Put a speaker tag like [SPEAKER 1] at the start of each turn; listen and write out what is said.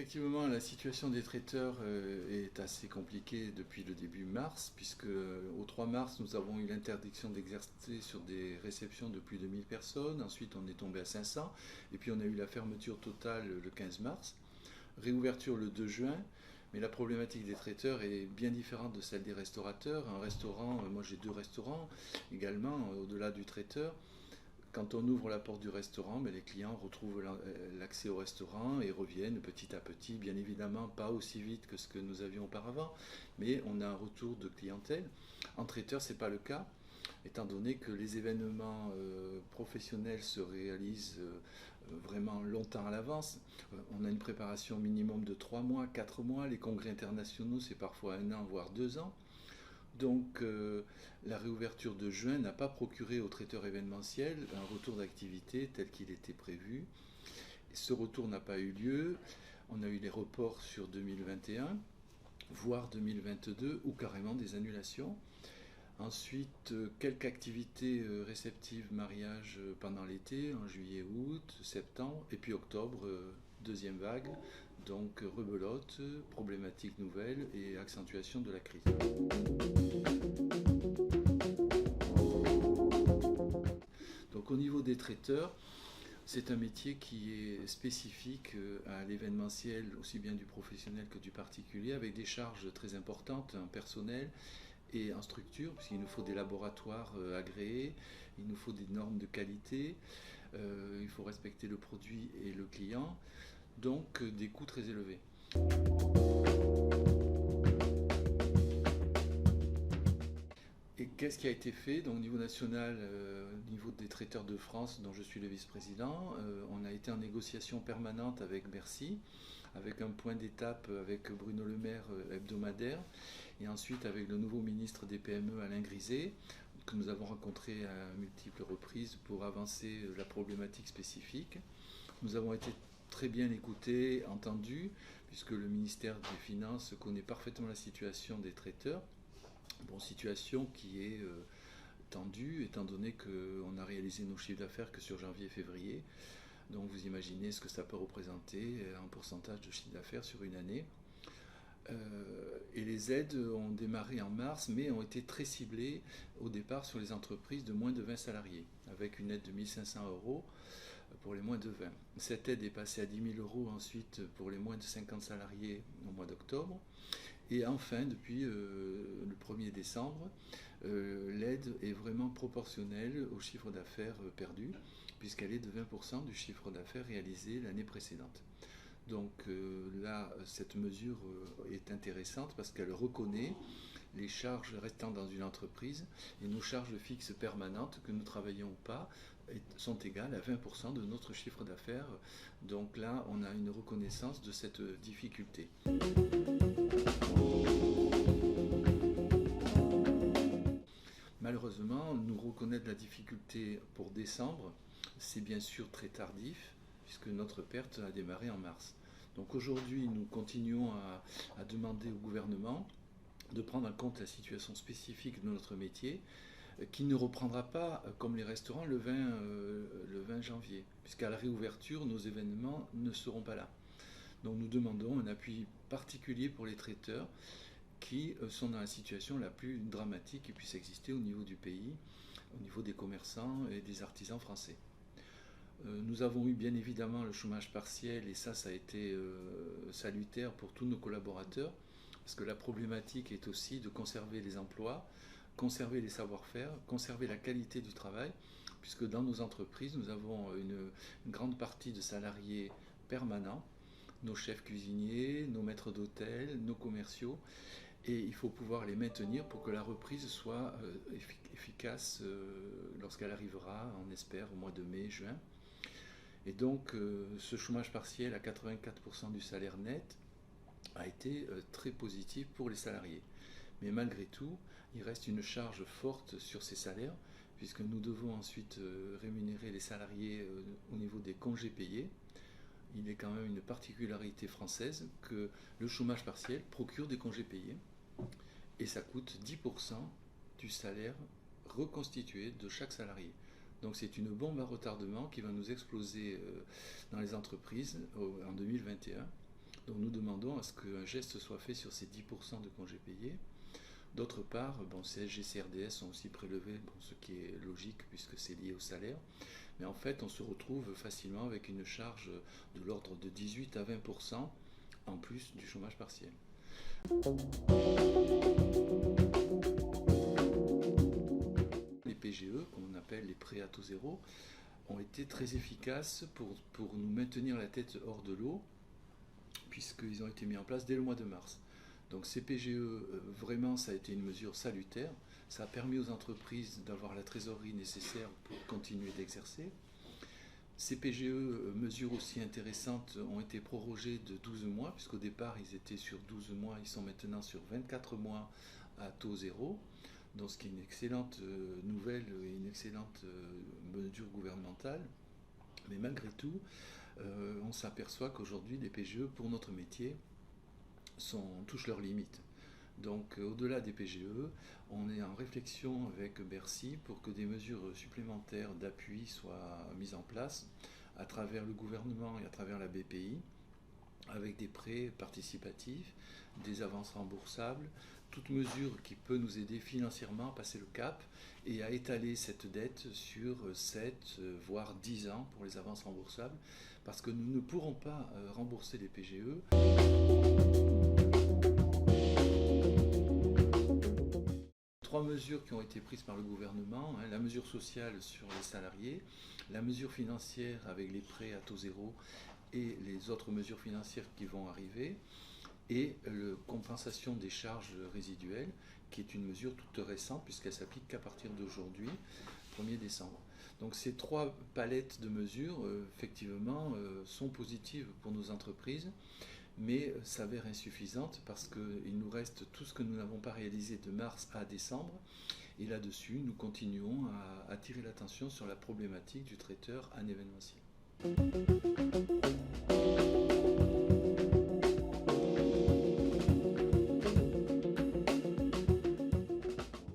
[SPEAKER 1] Effectivement, la situation des traiteurs est assez compliquée depuis le début mars, puisque au 3 mars, nous avons eu l'interdiction d'exercer sur des réceptions de plus de 1000 personnes. Ensuite, on est tombé à 500. Et puis, on a eu la fermeture totale le 15 mars. Réouverture le 2 juin. Mais la problématique des traiteurs est bien différente de celle des restaurateurs. Un restaurant, moi j'ai 2 restaurants également, au-delà du traiteur. Quand on ouvre la porte du restaurant, les clients retrouvent l'accès au restaurant et reviennent petit à petit, bien évidemment pas aussi vite que ce que nous avions auparavant, mais on a un retour de clientèle. En traiteur, ce n'est pas le cas, étant donné que les événements professionnels se réalisent vraiment longtemps à l'avance. On a une préparation minimum de 3 mois, 4 mois, les congrès internationaux c'est parfois 1 an, voire 2 ans. Donc la réouverture de juin n'a pas procuré aux traiteurs événementiels un retour d'activité tel qu'il était prévu. Ce retour n'a pas eu lieu. On a eu des reports sur 2021, voire 2022, ou carrément des annulations. Ensuite, quelques activités réceptives, mariage pendant l'été, en juillet, août, septembre, et puis octobre, deuxième vague, donc rebelote, problématique nouvelle et accentuation de la crise. Donc au niveau des traiteurs, c'est un métier qui est spécifique à l'événementiel, aussi bien du professionnel que du particulier, avec des charges très importantes en personnel et en structure, puisqu'il nous faut des laboratoires agréés, il nous faut des normes de qualité, il faut respecter le produit et le client, donc des coûts très élevés. Et qu'est-ce qui a été fait? Donc, au niveau national, au niveau des traiteurs de France, dont je suis le vice-président, on a été en négociation permanente avec Bercy, avec un point d'étape avec Bruno Le Maire hebdomadaire, et ensuite avec le nouveau ministre des PME, Alain Griset, que nous avons rencontré à multiples reprises pour avancer la problématique spécifique. Nous avons été très bien écoutés, entendus, puisque le ministère des Finances connaît parfaitement la situation des traiteurs. Bon, situation qui est tendue, étant donné qu'on a réalisé nos chiffres d'affaires que sur janvier et février. Donc vous imaginez ce que ça peut représenter en pourcentage de chiffre d'affaires sur une année. Et les aides ont démarré en mars, mais ont été très ciblées au départ sur les entreprises de moins de 20 salariés, avec une aide de 1 500 € pour les moins de 20. Cette aide est passée à 10 000 € ensuite pour les moins de 50 salariés au mois d'octobre. Et enfin, depuis le 1er décembre, l'aide est vraiment proportionnelle au chiffre d'affaires perdu, puisqu'elle est de 20% du chiffre d'affaires réalisé l'année précédente. Donc là, cette mesure est intéressante parce qu'elle reconnaît les charges restant dans une entreprise et nos charges fixes permanentes, que nous travaillons ou pas, sont égales à 20% de notre chiffre d'affaires. Donc là, on a une reconnaissance de cette difficulté. Malheureusement, nous reconnaître la difficulté pour décembre, c'est bien sûr très tardif, puisque notre perte a démarré en mars. Donc aujourd'hui, nous continuons à demander au gouvernement de prendre en compte la situation spécifique de notre métier, qui ne reprendra pas, comme les restaurants, le 20 janvier, puisqu'à la réouverture, nos événements ne seront pas là. Donc nous demandons un appui particulier pour les traiteurs qui sont dans la situation la plus dramatique qui puisse exister au niveau du pays, au niveau des commerçants et des artisans français. Nous avons eu bien évidemment le chômage partiel et ça a été salutaire pour tous nos collaborateurs parce que la problématique est aussi de conserver les emplois, conserver les savoir-faire, conserver la qualité du travail puisque dans nos entreprises nous avons une grande partie de salariés permanents, nos chefs cuisiniers, nos maîtres d'hôtel, nos commerciaux et il faut pouvoir les maintenir pour que la reprise soit efficace lorsqu'elle arrivera, on espère, au mois de mai, juin. Et donc ce chômage partiel à 84% du salaire net a été très positif pour les salariés. Mais malgré tout, il reste une charge forte sur ces salaires, puisque nous devons ensuite rémunérer les salariés au niveau des congés payés. Il est quand même une particularité française que le chômage partiel procure des congés payés, et ça coûte 10% du salaire reconstitué de chaque salarié. Donc c'est une bombe à retardement qui va nous exploser dans les entreprises en 2021. Donc nous demandons à ce qu'un geste soit fait sur ces 10% de congés payés. D'autre part, CSG, CRDS sont aussi prélevés, ce qui est logique puisque c'est lié au salaire. Mais en fait, on se retrouve facilement avec une charge de l'ordre de 18 à 20% en plus du chômage partiel. Les PGE, qu'on appelle les prêts à taux zéro, ont été très efficaces pour nous maintenir la tête hors de l'eau, puisqu'ils ont été mis en place dès le mois de mars. Donc ces PGE, vraiment, ça a été une mesure salutaire. Ça a permis aux entreprises d'avoir la trésorerie nécessaire pour continuer d'exercer. Ces PGE, mesures aussi intéressantes, ont été prorogées de 12 mois, puisqu'au départ, ils étaient sur 12 mois, ils sont maintenant sur 24 mois à taux zéro. Donc ce qui est une excellente nouvelle et une excellente mesure gouvernementale. Mais malgré tout, on s'aperçoit qu'aujourd'hui, les PGE, pour notre métier, touchent leurs limites. Donc au-delà des PGE, on est en réflexion avec Bercy pour que des mesures supplémentaires d'appui soient mises en place à travers le gouvernement et à travers la BPI, avec des prêts participatifs, des avances remboursables, toute mesure qui peut nous aider financièrement à passer le cap et à étaler cette dette sur 7 voire 10 ans pour les avances remboursables, parce que nous ne pourrons pas rembourser les PGE. Trois mesures qui ont été prises par le gouvernement, la mesure sociale sur les salariés, la mesure financière avec les prêts à taux zéro et les autres mesures financières qui vont arriver, et la compensation des charges résiduelles, qui est une mesure toute récente puisqu'elle s'applique qu'à partir d'aujourd'hui, 1er décembre. Donc ces trois palettes de mesures, effectivement, sont positives pour nos entreprises, mais s'avèrent insuffisantes parce qu'il nous reste tout ce que nous n'avons pas réalisé de mars à décembre. Et là-dessus, nous continuons à attirer l'attention sur la problématique du traiteur en événementiel.